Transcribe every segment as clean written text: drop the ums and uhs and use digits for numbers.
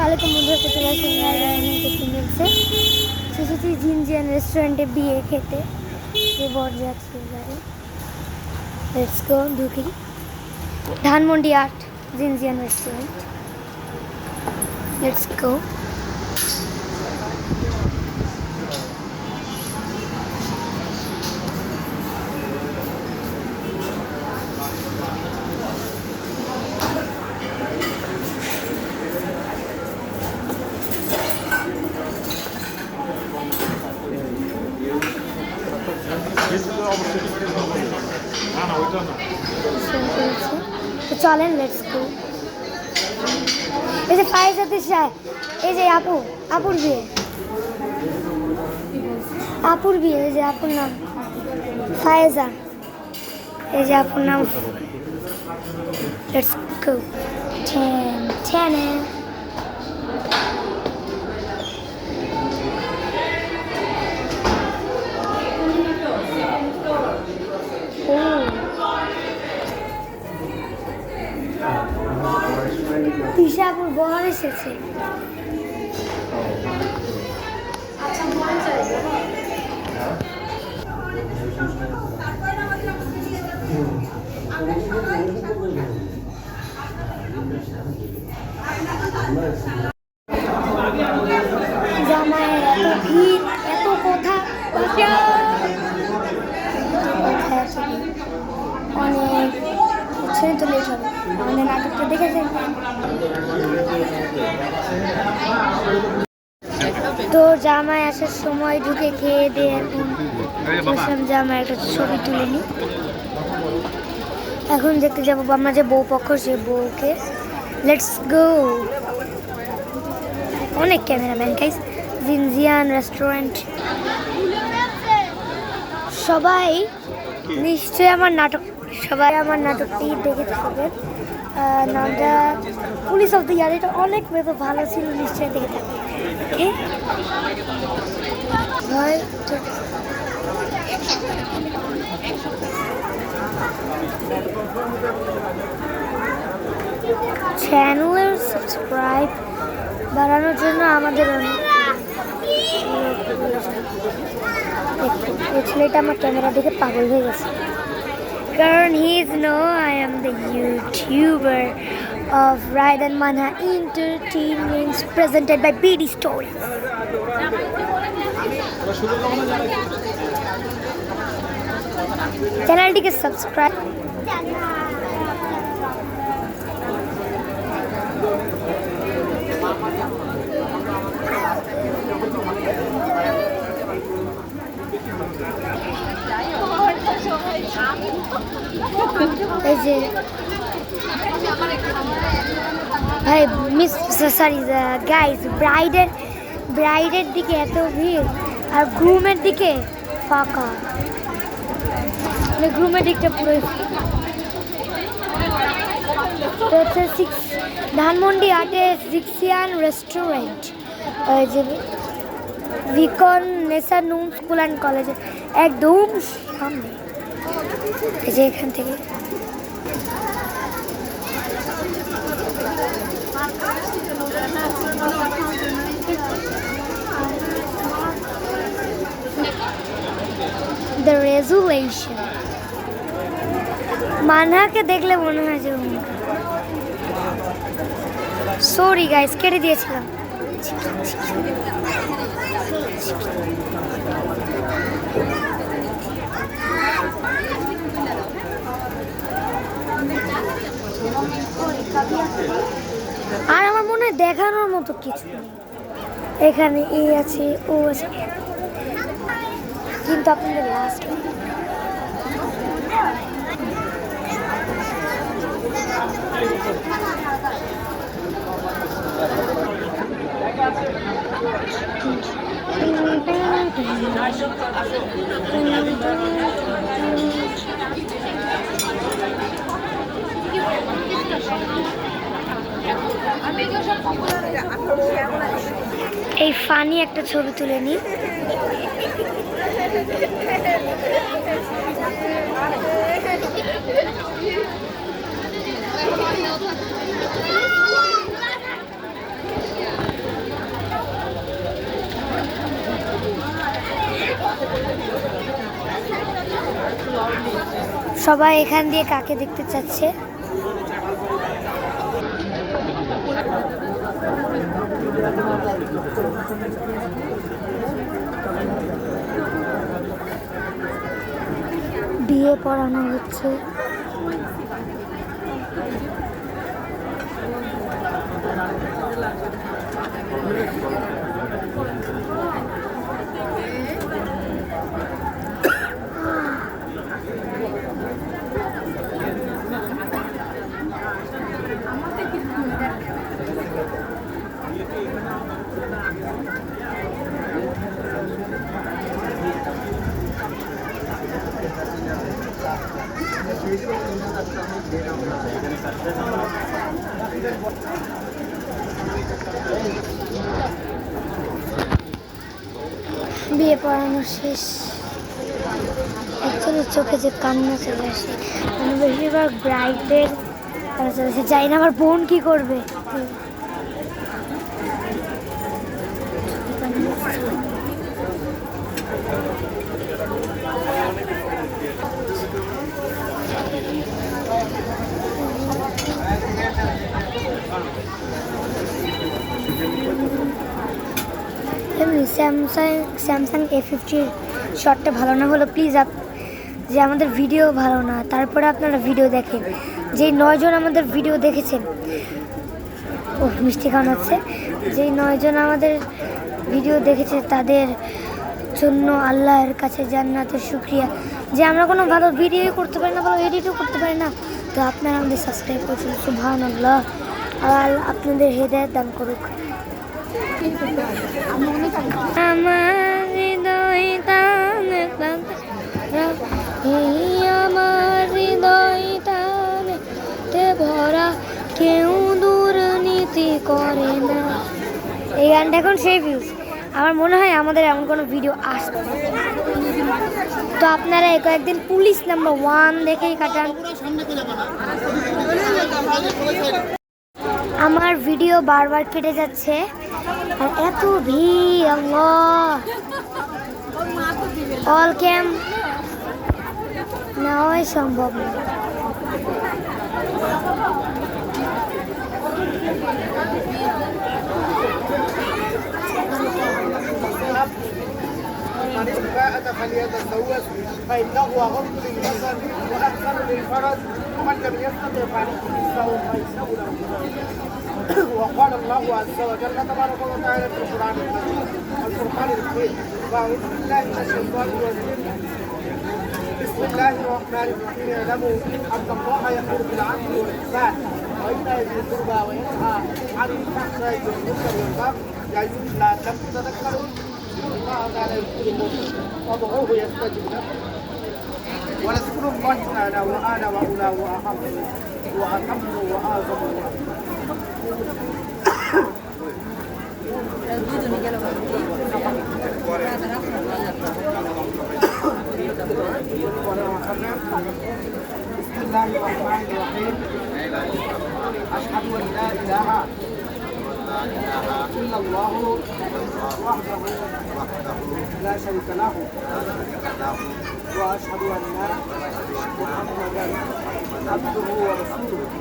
वालेकुम बंधुरा तो चले मिलছে সুসুতি জিনজিয়ান রেস্টুরেন্টে বিয়ে খেতে যে বরযাত্রী গাড়ি লেটস গো ঢুকি ধানমন্ডি 8 জিনজিয়ান রেস্টুরেন্ট লেটস গো তো চলেন লেটস গো এই যে ফায়েজা দিশা এই যে আপুর বিয়ে এই যে আপুর নাম ফায়েজা এই যে আপুর নাম লেটস গো 10 তিশাপুর বহর এসেছে জামাইয়ের এত ভিড় এত কথা অনেক ছেড়ে চলে যাবে আমাদের নাটকটা দেখেছেন তো জামাই আসার সময় ঢুকে খেয়ে দিয়ে এখন জামাই একটা ছবি তুলে নি এখন দেখতে যাবো আমরা যে বউ পক্ষ সে বউকে লেটস গো অনেক ক্যামেরাম্যান গাইস জিনজিয়ান রেস্টুরেন্ট সবাই নিশ্চয়ই আমার নাটকটি দেখে থাকবেন নামটা পুলিশ অফ দ্য ইয়ার এটা অনেক ভালো ছিল নিশ্চয়ই দেখে থাকবেন চ্যানেলের সাবস্ক্রাইব বাড়ানোর জন্য আমাদের অনেক এই ছেলেটা আমার ক্যামেরা দেখে পাগল হয়ে গেছে কারণ he is no I am the YouTuber of Raidan Manha Entertainments presented by BD Stories. চ্যানেলটিকে সাবস্ক্রাইব এই যে ভাই মিস সরি গাইস ব্রাইডের দিকে এত ভিড় আর গ্রুমের দিকে ফাঁকা মানে গ্রুমের দিকটা পুরোই তো হচ্ছে ধানমন্ডি 8 জিক্সিয়ান রেস্টুরেন্ট যে ভিকন নেসা নুন স্কুল অ্যান্ড কলেজের একদম সামনে এই যে এখান থেকে The resolution মানহাকে দেখলে মনে হয় যে সরি গাইস কেটে দিয়েছিলাম আর আমার মনে হয় দেখানোর মতো কিছু নেই এখানে এ আছে ও আছে কিন্তু আপনাদের লাস্ট এই ফানি একটা ছবি তুলে নি সবাই এখান দিয়ে কাকে দেখতে চাচ্ছে। বিয়ে পড়ানো হচ্ছে। বিয়ে পড়ানো শেষ। একজনের চোখে যে কান্না চলে আসে, মানে বেশিরভাগ ব্রাইডদের কান্না চলে আসে। জানি না আমার বোন কি করবে। স্যামসাং A50 শটটা ভালো না হলো প্লিজ যে আমাদের ভিডিও ভালো না, তারপরে আপনারা ভিডিও দেখেন। যেই 9 জন আমাদের ভিডিও দেখেছেন, ও মিষ্টি খাওয়ানো হচ্ছে, যেই 9 জন আমাদের ভিডিও দেখেছে তাদের জন্য আল্লাহর কাছে জান্নাতের শুকরিয়া যে আমরা কোনো ভালো ভিডিও করতে পারি না, ভালো এডিটও করতে পারি না। তো আপনারা আমাদের সাবস্ক্রাইব করছেন, সুবহানাল্লাহ। আর আপনাদের হেদায়েত দান করুক। আমার হৃদয় আমার হৃদয় টানে ভরা, কেউ দুর্নীতি করে না। এই গানটা এখন সেই ভিউজ। আমার মনে হয় আমাদের এমন কোনো ভিডিও আসবে, তো আপনারা কয়েকদিন পুলিশ নাম্বার 1 দেখেই কাটান। আমার ভিডিও বারবার কেটে যাচ্ছে আর এত ভিড়, আল্লাহ। অল ক্যাম নেওয়াই সম্ভব না। فليتزوج فإنه أغض للبصر وأحسن للفرج ومن لم يستطع فإنه فيسر له. وقال الله عز وجل تبارك وتعالى في القرآن المجيد والفرقان الحميد وأعوذ بالله من الشيطان الرجيم. بسم الله الرحمن الرحيم. اعلموا أن الله يأمر بالعدل والإحسان وإيتاء ذي القربى وينهى عن الفحشاء والمنكر والبغي يعظكم لعلكم تذكرون. الله تعالى يذكركم وادعوه يستجب لكم ولذكر الله تعالى وآل وأولى وأحب وأتم وأعظم. بسم الله الرحمن الرحيم. أشهد أن لا إله إلا الله وحده لا شريك له وأشهد أن محمدا عبده ورسوله.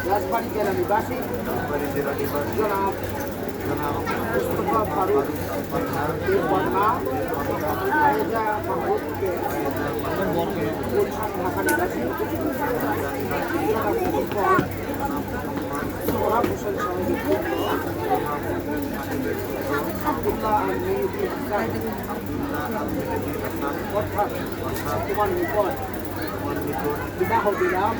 রাজবাড়ী জেলা নিবাসী জনাব মুস্তফা ফারুক পন্না আয়েজা মাহমুদকে গুলশান ঢাকা নিবাসী সোহরাব হোসেন সহযোগী আব্দুল্লাহ আহমেদ অর্থাৎ তোমার নিকট বিবাহ দিলাম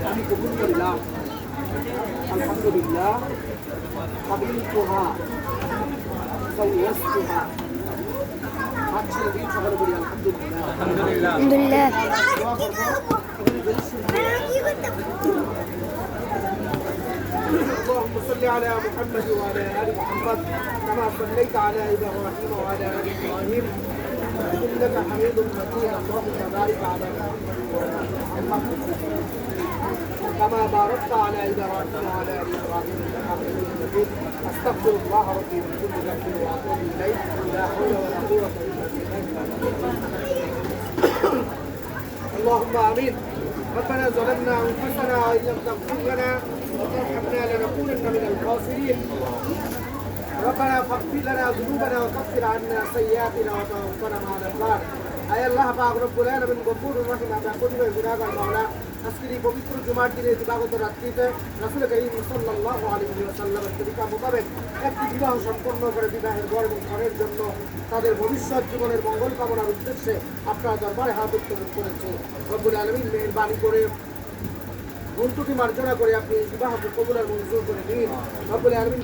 আমি কবুল করিলাম। আলহামদুলিল্লাহ। قبلتها زوجتها হাঁটছিল দিন সকালে বলি আলহামদুলিল্লাহ আলহামদুলিল্লাহ। اللهم صل على محمد وعلى ال محمد كما صليت على ابراهيم وعلى ال ابراهيم انك حميد مجيد اللهم بارك على محمد كما باركت على ابراهيم وعلى ال ابراهيم انك حميد مجيد استغفر الله ربي من كل ذنب واتوب اليه لا حول ولا قوه الا بالله اللهم امين ربنا ظلمنا انفسنا وان لم تغفر لنا وترحمنا لنكونن من الخاسرين ربنا فاغفر لنا ذنوبنا وكفر عنا سيئاتنا وتوفنا مع الابرار আয় আল্লাহ পাক রব্বুল আলামিন গফুরুর রহিম আমরা কতিপয় গুনাহগার মাওলা আজকের এই পবিত্র জুমার দিনে দিবাগত রাত্রিতে রাসূল কারীম সাল্লাল্লাহু আলাইহি ওয়াসাল্লামের তরিকা মোতাবেক একটি বিবাহ সম্পন্ন করে বিবাহের বর এবং ঘরের জন্য তাদের ভবিষ্যৎ জীবনের মঙ্গল কামনার উদ্দেশ্যে আপনার দরবারে হাত উত্তোলন করেছে রব্বুল আলামিন মেহেরবানি করে ভুলত্রুটি মার্জনা করে আপনি এই বিবাহকে কবুল আর মঞ্জুর করে দিন রব্বুল আলামিন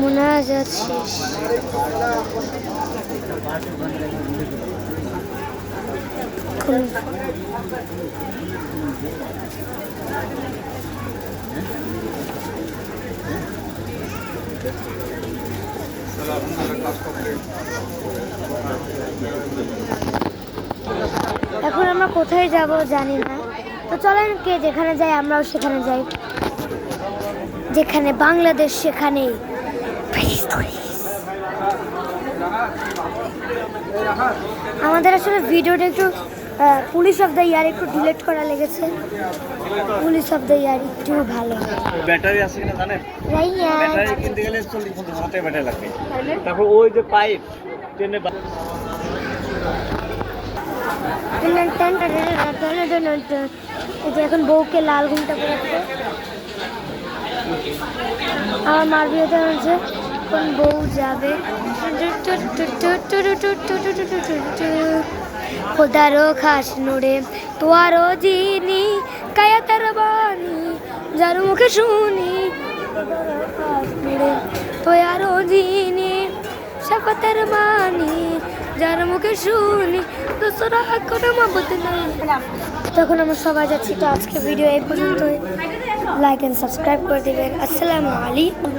মুনাজাত শেষ। এখন আমরা কোথায় যাব জানি না, তো চলেন কে যেখানে যাই আমরাও সেখানে যাই, যেখানে বাংলাদেশ সেখানেই। আমাদের আসলে ভিডিওটা একটু পুলিশ অফ দ্য ইয়ার একটু ডিলিট করা লেগেছে, পুলিশ অফ দ্য ইয়ার একটু ভালো ব্যাটারি আছে কিনা জানেন? রাইয়া ব্যাটারি কিনতে গেলে 40-50 হাজার টাকা ব্যাটারি লাগবে। তারপর ওই যে পাইপ ট্রেনে এই যে এখন বউকে লাল ঘুমটা পড়াচ্ছে, আমার মার বিয়েতে হচ্ছে কোন বউ যাবে খোদারো খাস নুরে তোয়ারো জিনি কায়াতার বানি যার মুখে শুনি খাস নুরে তোয়ারো জিনি শপথের বানি যার মুখে শুনি দোসরা কোনো মহব্বত নেই। তখন আমরা সবাই যাচ্ছি, তো আজকে ভিডিও এই পর্যন্তই। লাইক এন্ড সাবস্ক্রাইব করে দেবেন। আসসালামু আলাইকুম।